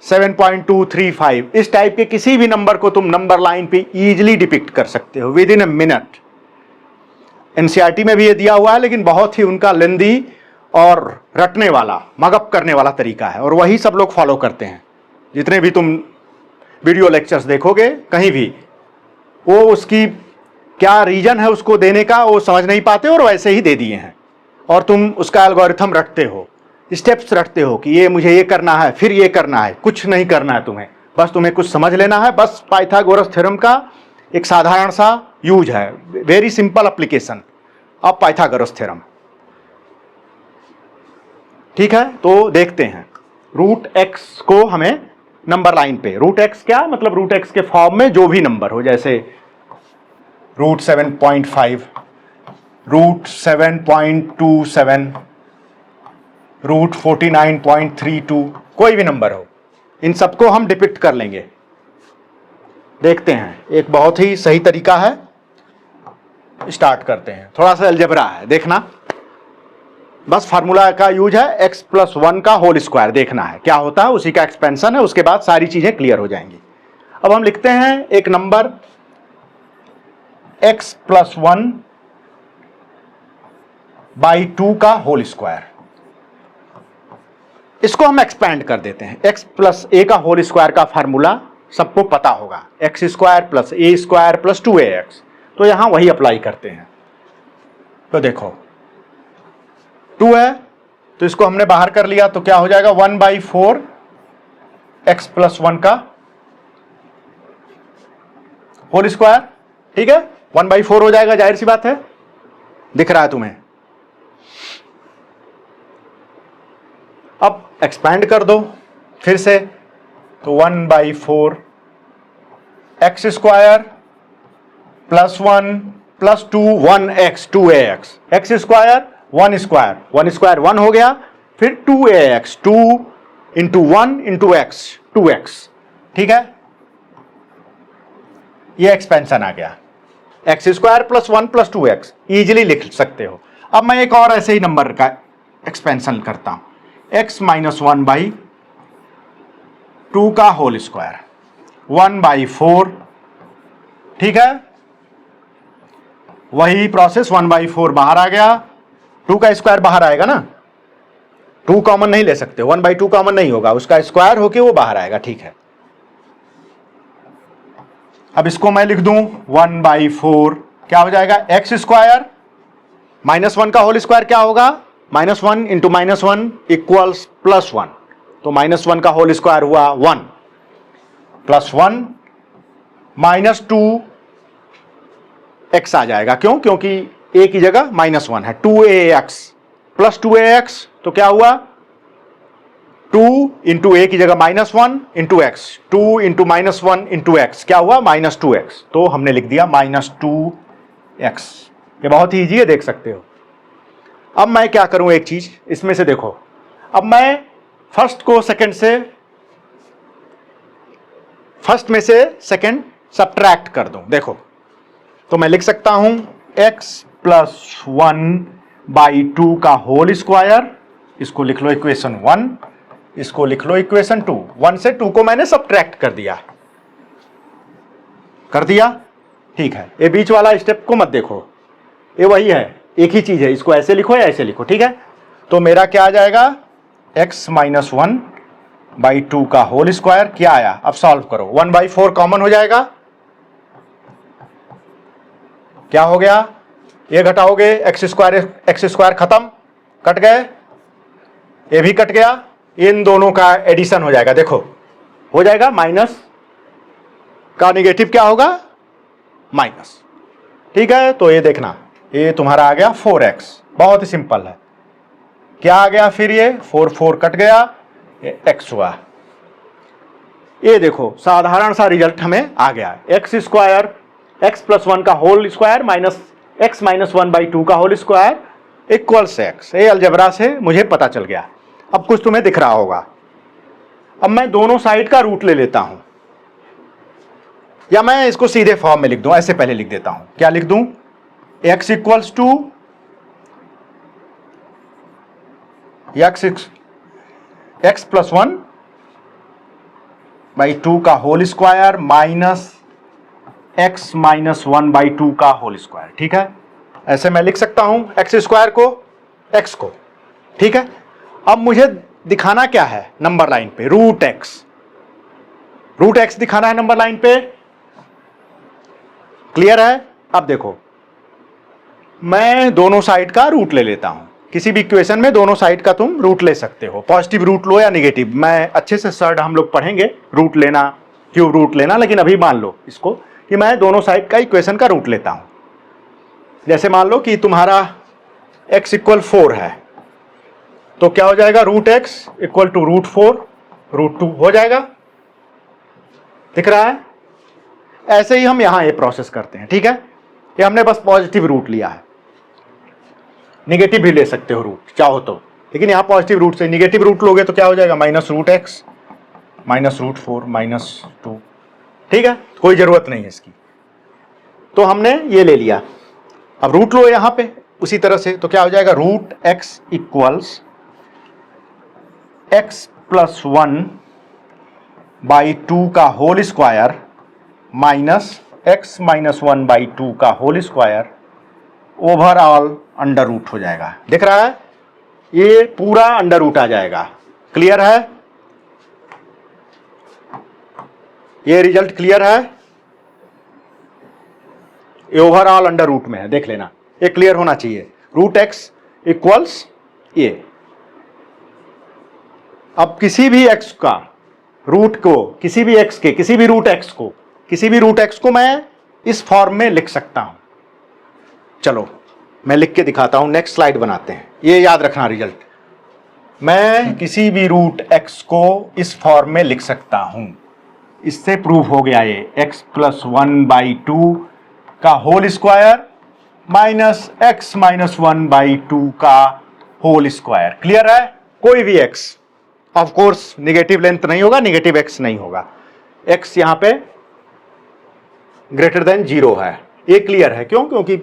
7.235, इस टाइप के किसी भी नंबर को तुम नंबर लाइन पे इजीली डिपिक्ट कर सकते हो with in a minute. NCERT में भी ये दिया हुआ है, लेकिन बहुत ही उनका लेंदी और रटने वाला, मगअप करने वाला तरीका है, और वही सब लोग फॉलो करते हैं। जितने भी तुम वीडियो लेक्चर्स देखोगे कहीं भी, वो उसकी क्या रीजन है उसको देने का वो समझ नहीं पाते, और वैसे ही दे दिए हैं। और तुम उसका एल्गोरिथम रटते हो, स्टेप्स रटते हो कि ये मुझे ये करना है, फिर ये करना है। कुछ नहीं करना है तुम्हें, बस तुम्हें कुछ समझ लेना है। बस पाइथागोरस थ्योरम का एक साधारण सा यूज है, very simple application of Pythagoras theorem. ठीक है, तो देखते हैं। √x को हमें नंबर लाइन पे, √x क्या मतलब, √x के फॉर्म में जो भी नंबर हो, जैसे √7.5, √7.27, √49.32, कोई भी नंबर हो, इन सबको हम डिपिक्ट कर लेंगे। देखते हैं, एक बहुत ही सही तरीका है। स्टार्ट करते हैं, थोड़ा सा अलजेब्रा है, देखना। बस फार्मूला का यूज है, x प्लस 1 का होल स्क्वायर देखना है क्या होता है, उसी का एक्सपेंशन है, उसके बाद सारी चीजें क्लियर हो जाएंगी। अब हम लिखते हैं एक नंबर x प्लस 1 बाई 2 का होल स्क्वायर, इसको हम एक्सपैंड कर देते हैं। x प्लस a का होल स्क्वायर का फार्मूला सबको पता होगा, एक्स स्क्वायर प्लस ए स्क्वायर प्लस 2ax, तो यहां वही अप्लाई करते हैं। तो देखो 2 है तो इसको हमने बाहर कर लिया, तो क्या हो जाएगा 1/4 x प्लस 1 का होल स्क्वायर, ठीक है 1/4 हो जाएगा, जाहिर सी बात है, दिख रहा है तुम्हें। अब एक्सपैंड कर दो फिर से, तो 1/4 x square plus 1 plus 2 1x 2ax, x square 1 square 1 square 1 हो गया, फिर 2ax 2 into 1 into x 2x, ठीक है, ये एक्सपेंशन आ गया, x square plus 1 plus 2x easily लिख सकते हो। अब मैं एक और ऐसे ही नंबर का एक्सपेंशन करता हूं, x माइनस 1/2 का होल स्क्वायर 1/4, ठीक है, वही प्रोसेस 1/4 बाहर आ गया, 2 का स्क्वायर बाहर आएगा ना, 2 कॉमन नहीं ले सकते, 1/2 कॉमन नहीं होगा, उसका स्क्वायर होके वो बाहर आएगा, ठीक है। अब इसको मैं लिख दूं 1/4 क्या हो जाएगा, एक्स स्क्वायर माइनस 1 का होल स्क्वायर क्या होगा, -1 इंटू -1 इक्वल्स +1, तो -1 का होल स्क्वायर हुआ 1 प्लस 1 -2 x आ जाएगा, क्यों, क्योंकि a की जगह -1 है, 2ax प्लस 2ax, तो क्या हुआ 2 इंटू a की जगह -1 into x, 2 into -1 into x क्या हुआ -2x, तो हमने लिख दिया -2x। ये बहुत ही ईजी है, देख सकते हो। अब मैं क्या करूं, एक चीज इसमें से देखो, अब मैं फर्स्ट में से सेकंड सब्ट्रैक्ट कर दूं, देखो तो मैं लिख सकता हूं x प्लस 1/2 का होल स्क्वायर, इसको लिख लो इक्वेशन 1, इसको लिख लो इक्वेशन 2, 1 से 2 को मैंने सब्ट्रैक्ट कर दिया, ठीक है। ये बीच वाला स्टेप को मत देखो, ये वही है, एक ही चीज है, इसको ऐसे लिखो या ऐसे लिखो, ठीक है। तो मेरा क्या आ जाएगा, x माइनस 1/2 का होल स्क्वायर क्या आया, अब सॉल्व करो, 1/4 कॉमन हो जाएगा, क्या हो गया, ये घटाओगे एक्स स्क्वायर खत्म, कट गए, ये भी कट गया, इन दोनों का एडिशन हो जाएगा, देखो हो जाएगा, माइनस का निगेटिव क्या होगा, माइनस, ठीक है। तो ये देखना, ये तुम्हारा आ गया 4x, बहुत ही सिंपल है, क्या आ गया फिर, ये 4 कट गया, ये x हुआ, ये देखो साधारण सा रिजल्ट हमें आ गया, एक्स स्क्वायर x प्लस 1 का whole square minus x minus 1/2 का होल स्क्वायर इक्वल्स x, ये अलजेब्रा से मुझे पता चल गया। अब कुछ तुम्हें दिख रहा होगा, अब मैं दोनों साइड का रूट ले लेता हूं, या मैं इसको सीधे फॉर्म में लिख दूं, ऐसे पहले लिख देता हूं, क्या लिख दूं, x equals to x plus 1/2 का whole square minus x minus 1/2 का होल स्क्वायर, ठीक है, ऐसे मैं लिख सकता हूं, एक्स स्क्वायर को x को, ठीक है। अब मुझे दिखाना क्या है नंबर लाइन पे, रूट x दिखाना है नंबर लाइन पे, क्लियर है। अब देखो मैं दोनों साइड का रूट ले लेता हूं, किसी भी इक्वेशन में दोनों साइड का तुम रूट ले सकते हो, पॉजिटिव रूट लो या नेगेटिव, मैं अच्छे से सर हम लोग पढ़ेंगे रूट लेना, क्यों रूट लेना, लेकिन अभी मान लो इसको कि मैं दोनों साइड का इक्वेशन का रूट लेता हूं। जैसे मान लो कि तुम्हारा x इक्वल 4 है, तो क्या हो जाएगा, रूट x इक्वल टू √4 √2 हो जाएगा, दिख रहा है। ऐसे ही हम यहां ये प्रोसेस करते हैं, ठीक है, ये हमने बस पॉजिटिव रूट लिया है, निगेटिव भी ले सकते हो रूट चाहो तो, लेकिन यहां पॉजिटिव रूट से निगेटिव रूट लोगे तो क्या हो जाएगा, -√x माइनस √4 -2, ठीक है, कोई जरूरत नहीं है इसकी, तो हमने ये ले लिया। अब रूट लो यहां पे उसी तरह से, तो क्या हो जाएगा, root x equals x plus 1/2 का whole square minus x minus 1/2 का whole square overall under root हो जाएगा। दिख रहा है, ये पूरा अंडर रूट आ जाएगा। क्लियर है, ये रिजल्ट क्लियर है, ये ओवरऑल अंडर रूट में है, देख लेना, ये क्लियर होना चाहिए। रूट एक्स इक्वल्स ये। अब किसी भी एक्स का रूट को, किसी भी एक्स के किसी भी रूट एक्स को मैं इस फॉर्म में लिख सकता हूं। चलो मैं लिख के दिखाता हूं, नेक्स्ट स्लाइड बनाते हैं। ये याद रखना रिजल्ट, मैं किसी भी रूट एक्स को इस फॉर्म में लिख सकता हूं। इससे प्रूफ हो गया ये x प्लस 1/2 का whole square minus x minus 1/2 का होल स्क्वायर। क्लियर है, कोई भी x, of course negative length नहीं होगा, निगेटिव x नहीं होगा, x यहां पे ग्रेटर देन 0 है। ये क्लियर है, क्यों, क्योंकि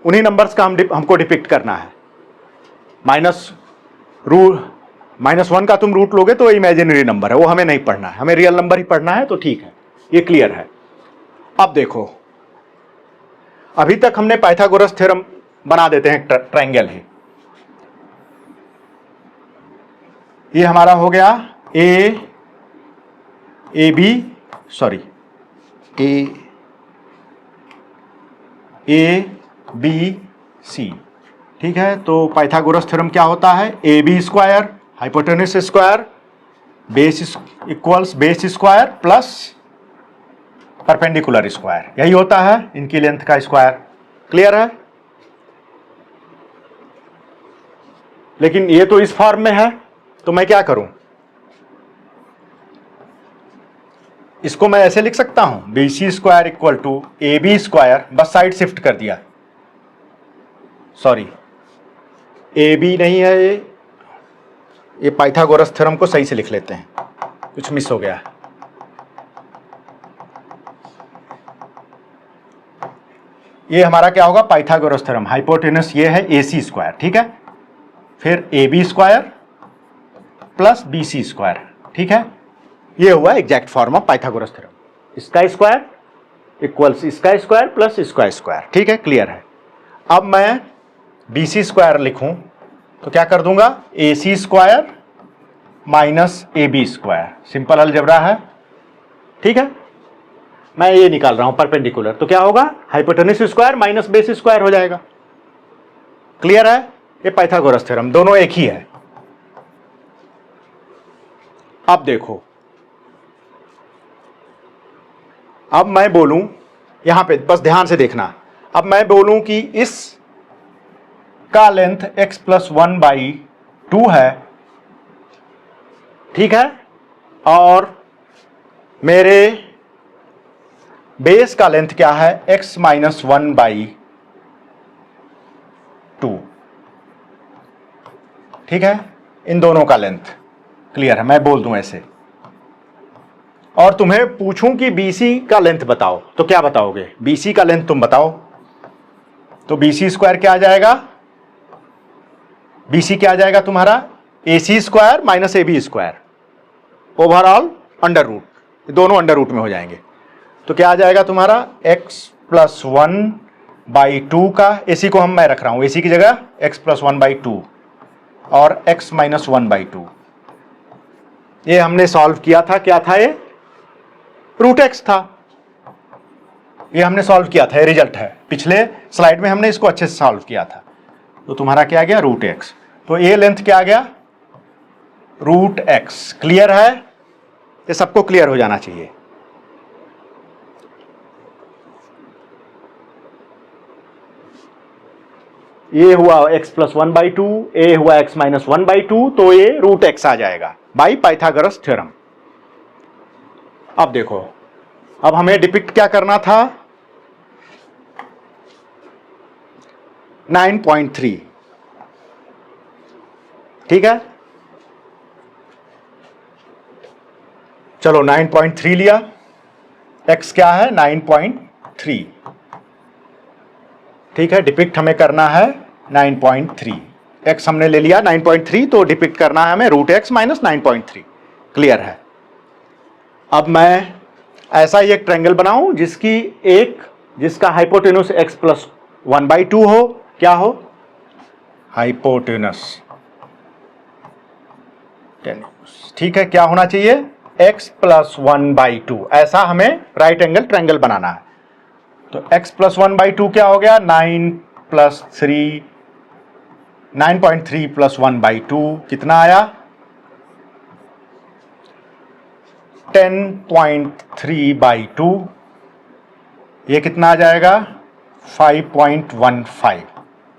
उन्हीं नंबर्स का हमको डिपिक्ट करना है। -1 का तुम रूट लोगे तो इमेजिनरी नंबर है, वो हमें नहीं पढ़ना है, हमें रियल नंबर ही पढ़ना है, तो ठीक है, ये क्लियर है। अब देखो, अभी तक हमने पाइथागोरस थ्योरम बना देते हैं ट्रायंगल ही। ये हमारा हो गया ए बी सी, ठीक है। तो पाइथागोरस थ्योरम क्या होता है, A B square hypotenuse square base equals base square plus perpendicular square, यही होता है इनकी लेंथ का स्क्वायर। क्लियर है, लेकिन ये तो इस फॉर्म में है, तो मैं क्या करूं, इसको मैं ऐसे लिख सकता हूं, B C square equal to A B square, बस साइड शिफ्ट कर दिया, सॉरी ए बी नहीं है ये पाइथागोरस थ्योरम को सही से लिख लेते हैं, कुछ मिस हो गया। ये हमारा क्या होगा, पाइथागोरस थ्योरम, हाइपोटेनस ये है ए सी स्क्वायर, ठीक है, फिर A B square plus B C square, ठीक है, ये हुआ exact form of Pythagoras theorem. इसका स्क्वायर इक्वल्स इसका स्क्वायर प्लस इसका स्क्वायर, ठीक है, क्लियर है। अब मैं बी सी स्क्वायर लिखूं तो क्या कर दूंगा, A C square minus A B square, simple algebra है, ठीक है। मैं ये निकाल रहा हूं परपेंडिकुलर, तो क्या होगा, hypotenuse square minus base square हो जाएगा। क्लियर है, ये पाइथागोरस थ्योरम, दोनों एक ही है। अब देखो, अब मैं बोलूं, यहां पे बस ध्यान से देखना, अब मैं बोलूं कि इस का लेंथ x प्लस 1/2 है, ठीक है, और मेरे बेस का लेंथ क्या है, x माइनस 1/2, ठीक है, इन दोनों का लेंथ। क्लियर है, मैं बोल दूं ऐसे, और तुम्हें पूछूं कि BC का लेंथ बताओ, तो क्या बताओगे, BC का लेंथ तुम बताओ, तो BC स्क्वायर क्या आ जाएगा, BC क्या आ जाएगा तुम्हारा, AC square minus AB square overall under root, दोनों अंडर रूट में हो जाएंगे। तो क्या आ जाएगा तुम्हारा, x प्लस 1/2 का, AC को मैं रख रहा हूं AC की जगह, x प्लस 1/2 और x माइनस 1/2, ये हमने सॉल्व किया था, क्या था ये, रूट एक्स था, ये हमने सॉल्व किया था, ये रिजल्ट है, पिछले स्लाइड में हमने इसको अच्छे से सॉल्व किया था। तो तुम्हारा क्या आ गया, रूट एक्स, तो ये लेंथ क्या आ गया, रूट एक्स। क्लियर है, ये सबको क्लियर हो जाना चाहिए। ये हुआ x प्लस 1/2, ये हुआ x माइनस 1/2, तो ये रूट एक्स आ जाएगा बाई पाइथागोरस थ्योरम। अब देखो, अब हमें डिपिक्ट क्या करना था, 9.3, ठीक है, चलो 9.3 लिया, x क्या है 9.3, ठीक है, डिपिक्ट हमें करना है 9.3, x हमने ले लिया 9.3, तो डिपिक्ट करना है हमें रूट एक्स माइनस 9.3। क्लियर है। अब मैं ऐसा ही एक ट्रायंगल बनाऊं जिसका हाइपोटेन्यूस x प्लस 1/2 हो। क्या हो? हाइपोटेन्यूस, ठीक है, क्या होना चाहिए? x plus 1/2। ऐसा हमें राइट एंगल ट्रायंगल बनाना है। तो x प्लस 1/2 क्या हो गया? 9.3 प्लस 1/2 कितना आया? 10.3/2। ये कितना आ जाएगा? 5.15।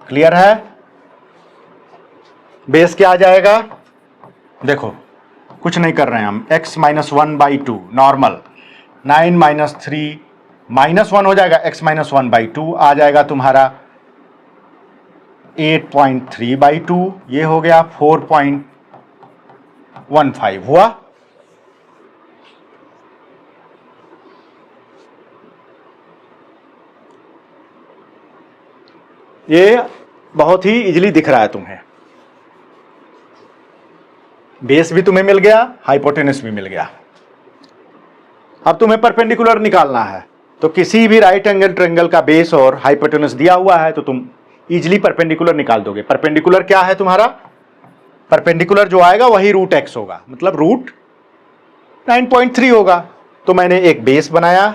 क्लियर है। बेस क्या आ जाएगा? देखो, कुछ नहीं कर रहे हैं हम, x minus 1/2 normal, 9 minus 3 minus 1 हो जाएगा, x माइनस 1/2 आ जाएगा तुम्हारा 8.3/2। ये हो गया 4.15 हुआ। ये बहुत ही इजीली दिख रहा है तुम्हें। बेस भी तुम्हें मिल गया, हाइपोटेन्यूस भी मिल गया। अब तुम्हें परपेंडिकुलर निकालना है। तो किसी भी राइट एंगल ट्रायंगल का बेस और हाइपोटेन्यूस दिया हुआ है तो तुम इजीली परपेंडिकुलर निकाल दोगे। परपेंडिकुलर क्या है तुम्हारा? परपेंडिकुलर जो आएगा वही रूट एक्स होगा, मतलब रूट 9.3 होगा। तो मैंने एक बेस बनाया।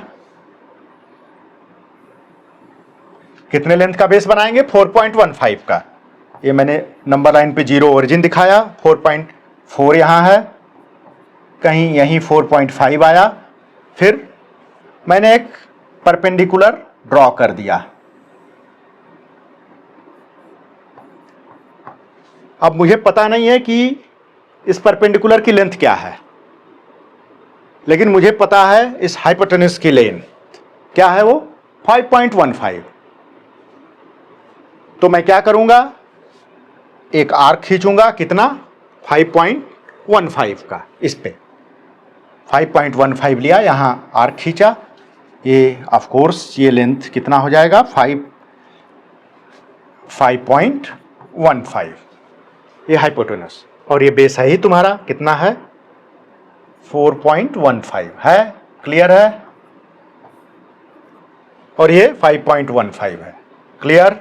कितने लेंथ का बेस बनाएंगे? 4.15 का। ये मैंने नंबर लाइन पे 0 ओरिजिन दिखाया, 4.4 यहां है, कहीं यहीं 4.5 आया। फिर मैंने एक परपेंडिकुलर ड्रॉ कर दिया। अब मुझे पता नहीं है कि इस परपेंडिकुलर की लेंथ क्या है, लेकिन मुझे पता है इस हाइपोटेन्यूस की लेंथ क्या है, वो 5.15। तो मैं क्या करूंगा? एक आर्क खींचूंगा। कितना? 5.15 का। इस पे 5.15 लिया, यहां आर्क खींचा। ये ऑफ कोर्स ये लेंथ कितना हो जाएगा? 5.15। ये हाइपोटेन्यूस, और ये बेस है ही तुम्हारा, कितना है? 4.15 है। क्लियर है। और ये 5.15 है। क्लियर।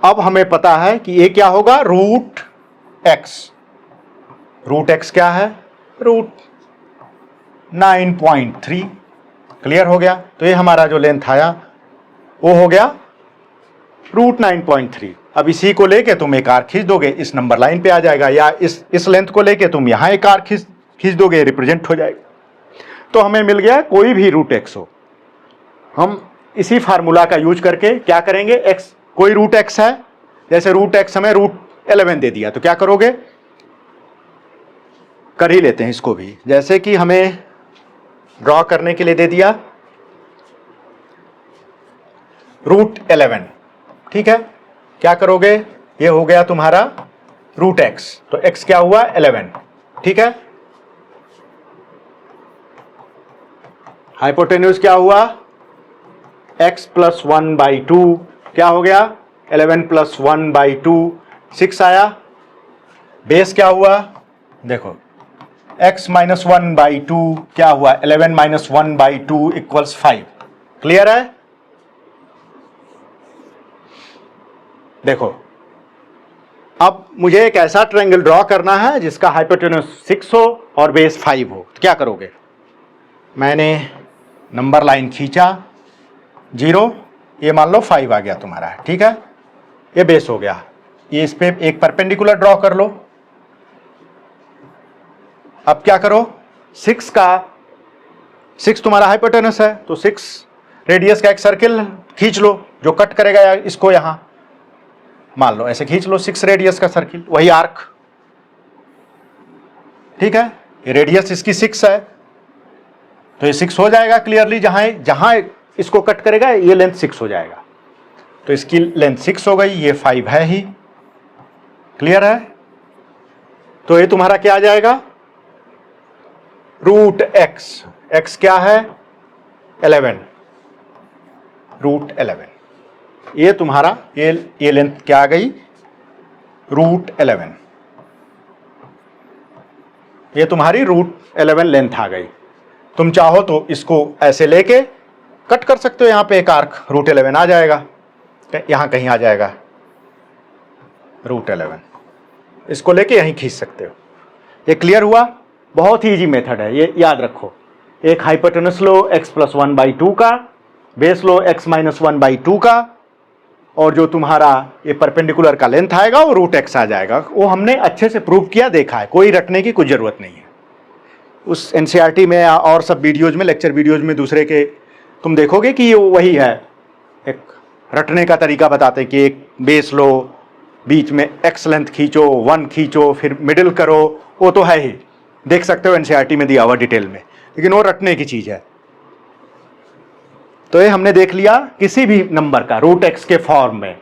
अब हमें पता है कि ये क्या होगा? Root x. रूट एक्स क्या है? रूट 9.3। क्लियर हो गया। तो ये हमारा जो लेंथ आया वो हो गया रूट 9.3। अब इसी को लेके तुम एक आर्क खींच दोगे, इस नंबर लाइन पे आ जाएगा, या इस लेंथ को लेके तुम यहां एक आर्क खींच दोगे, रिप्रेजेंट हो जाएगा। तो हमें मिल गया कोई भी रूट एक्स हो। हम इसी फार्मूला का यूज करके क्या करेंगे? एक्स, कोई रूट एक्स है, जैसे रूट एक्स हमें रूट 11 दे दिया, तो क्या करोगे? कर ही लेते हैं इसको भी। जैसे कि हमें ड्रॉ करने के लिए दे दिया रूट 11, ठीक है, क्या करोगे? ये हो गया तुम्हारा रूट एक्स, तो एक्स क्या हुआ? 11, ठीक है। हाइपोटेन्यूस क्या हुआ? x प्लस 1/2 क्या हो गया? 11 प्लस 1/2 6 आया। बेस क्या हुआ? देखो, x माइनस 1/2 क्या हुआ? 11 माइनस 1/2 इक्वल्स 5। क्लियर है। देखो, अब मुझे एक ऐसा ट्रायंगल ड्रॉ करना है जिसका हाइपोटेन्यूस 6 हो और बेस 5 हो। तो क्या करोगे? मैंने नंबर लाइन खींचा, 0, ये मान लो 5 आ गया तुम्हारा, ठीक है। ये बेस हो गया। ये इस पे एक परपेंडिकुलर ड्रॉ कर लो। अब क्या करो? 6 तुम्हारा हाइपोटेन्यूस है, तो 6 रेडियस का एक सर्किल खींच लो जो कट करेगा इसको। यहां मान लो ऐसे खींच लो 6 रेडियस का सर्किल, वही आर्क, ठीक है। ये रेडियस इसकी 6 है, तो ये 6 हो जाएगा क्लियरली। जहां इसको कट करेगा ये लेंथ 6 हो जाएगा, तो इसकी लेंथ 6 हो गई, ये 5 है ही। क्लियर है। तो ये तुम्हारा क्या आ जाएगा? Root x. एक्स क्या है? 11, रूट 11। ये तुम्हारा ये लेंथ क्या आ गई, √11। ये तुम्हारी √11 लेंथ आ गई। तुम चाहो तो इसको ऐसे लेके कट कर सकते हो, यहाँ पे एक आर्क √11 आ जाएगा, यहाँ कहीं आ जाएगा √11, इसको लेके यहीं खींच सकते हो। ये क्लियर हुआ? बहुत ही इजी मेथड है, ये याद रखो। एक हाइपोटेनस लो x + 1/2 का, बेस लो x - 1/2 का, और जो तुम्हारा ये परपेंडिकुलर का लेंथ आएगा वो √x आ जाएगा। वो हमने अच्छे से प्रूव किया, देखा है, कोई रटने की कोई जरूरत नहीं है। उस NCERT में या और सब वीडियोज में, लेक्चर वीडियोज में दूसरे के तुम देखोगे कि ये वही है, एक रटने का तरीका बताते हैं कि एक बेस लो, बीच में x लेंथ खींचो, 1 खींचो, फिर मिडिल करो, वो तो है ही, देख सकते हो NCERT में दिया हुआ डिटेल में, लेकिन वो रटने की चीज है। तो ये हमने देख लिया किसी भी नंबर का √x के फॉर्म में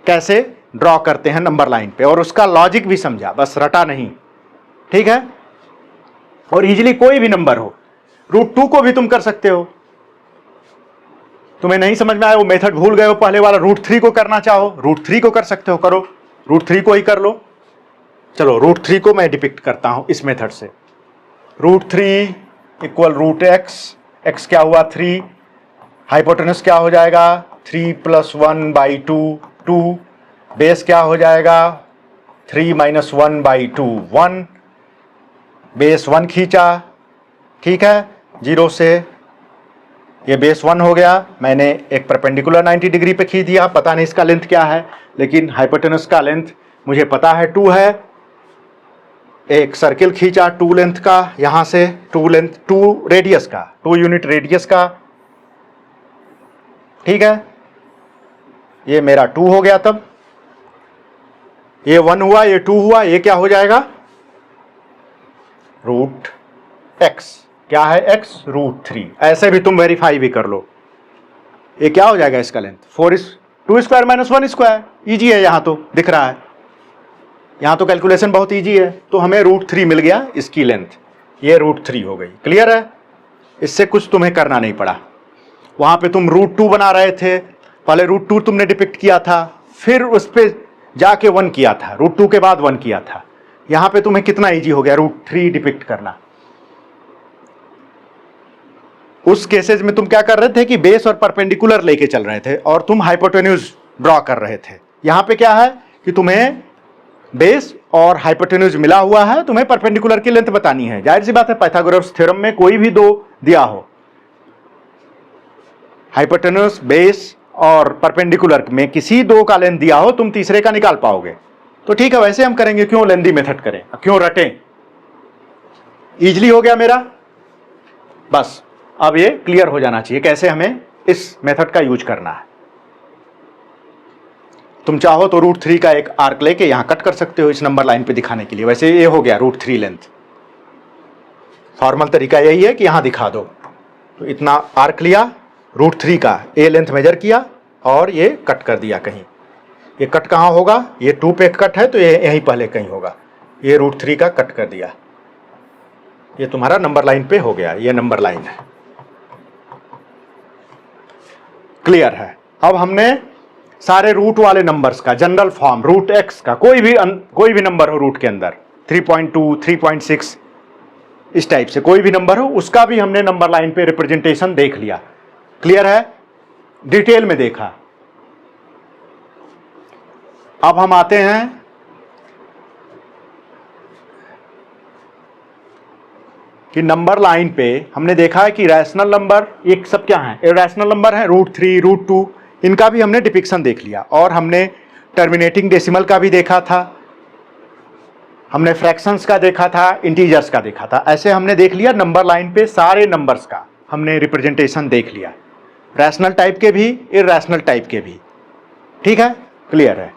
कैसे ड्रॉ करते हैं नंबर लाइन पे, और उसका लॉजिक भी समझा, बस रटा नहीं, ठीक है। और इजीली कोई भी नंबर हो, √2 को भी तुम कर सकते हो। तुम्हें नहीं समझ में आया, वो मेथड भूल गए हो पहले वाला, √3 को करना चाहो √3 को कर सकते हो, करो √3 को ही कर लो। चलो √3 को मैं डिपिक्ट करता हूं इस मेथड से। √3 = √x, x क्या हुआ 3, हाइपोटेनस क्या हो जाएगा 3 + 1/2, 2, बेस क्या हो जाएगा 3 - 1/2, 1, बेस 1 खींचा, ठीक है, 0 से ये बेस 1 हो गया। मैंने एक परपेंडिकुलर 90 डिग्री पे खींच दिया, पता नहीं इसका लेंथ क्या है, लेकिन हाइपोटेनस का लेंथ मुझे पता है 2 है। एक सर्किल खींचा 2 लेंथ का, यहां से 2 रेडियस का, 2 यूनिट रेडियस का, ठीक है। ये मेरा 2 हो गया, तब ये 1 हुआ, ये 2 हुआ, ये क्या हो जाएगा √x, क्या है x, √3। ऐसे भी तुम वेरीफाई भी कर लो। ये क्या हो जाएगा इसका लेंथ 2² - 1², इजी है, यहां तो दिख रहा है, यहां तो कैलकुलेशन बहुत इजी है। तो हमें √3 मिल गया इसकी लेंथ, ये √3 हो गई। क्लियर है? इससे कुछ तुम्हें करना नहीं पड़ा। वहां पे तुम √2 बना रहे थे, पहले √2 तुमने डिपिक्ट किया था, फिर उस पर जाके 1 किया था, √2 के बाद 1 किया था। यहां पे तुम्हें कितना इजी हो गया √3 डिपिक्ट करना। उस केसेस में तुम क्या कर रहे थे कि बेस और परपेंडिकुलर लेके चल रहे थे और तुम हाइपोटेन्यूज ड्रॉ कर रहे थे। यहां पे क्या है कि तुम्हें बेस और हाइपोटेन्यूज मिला हुआ है, तुम्हें परपेंडिकुलर की लेंथ बतानी है। जाहिर सी बात है, पाइथागोरस थ्योरम में कोई भी 2 दिया हो, हाइपोटेन्यूज, बेस और परपेंडिकुलर में किसी 2 का लेंथ दिया हो, तुम तीसरे का निकाल पाओगे। तो ठीक है, वैसे हम करेंगे, क्यों लेंथी मेथड करें, क्यों रटें। इजली हो गया मेरा, बस अब ये क्लियर हो जाना चाहिए कैसे हमें इस मेथड का यूज करना है। तुम चाहो तो √3 का एक आर्क लेके यहां कट कर सकते हो इस नंबर लाइन पे दिखाने के लिए। वैसे ये हो गया √3 लेंथ, फॉर्मल तरीका यही है कि यहां दिखा दो। तो इतना आर्क लिया, √3 का ए लेंथ मेजर किया और ये कट कर दिया कहीं। ये कट कहाँ होगा, ये 2 पे कट है तो ये यहीं पहले कहीं होगा। ये √3 का कट कर दिया, ये तुम्हारा नंबर लाइन पे हो गया, ये नंबर लाइन है। क्लियर है? अब हमने सारे रूट वाले नंबर्स का जनरल फॉर्म, √x का कोई भी नंबर हो रूट के अंदर, 3.2, 3.6, इस टाइप से कोई भी नंबर हो, उसका भी हमने नंबर लाइन पे रिप्रेजेंटेशन देख लिया। क्लियर है? डिटेल में देखा। अब हम आते हैं कि नंबर लाइन पे हमने देखा है कि रैशनल नंबर, ये सब क्या है, इरेशनल नंबर है, √3, √2, इनका भी हमने डिपिक्शन देख लिया। और हमने टर्मिनेटिंग डेसिमल का भी देखा था, हमने फ्रैक्शंस का देखा था, इंटीजर्स का देखा था। ऐसे हमने देख लिया नंबर लाइन पे सारे नंबर्स का हमने रिप्रेजेंटेशन देख लिया, रैशनल टाइप के भी, इरेशनल टाइप के भी। ठीक है? क्लियर है?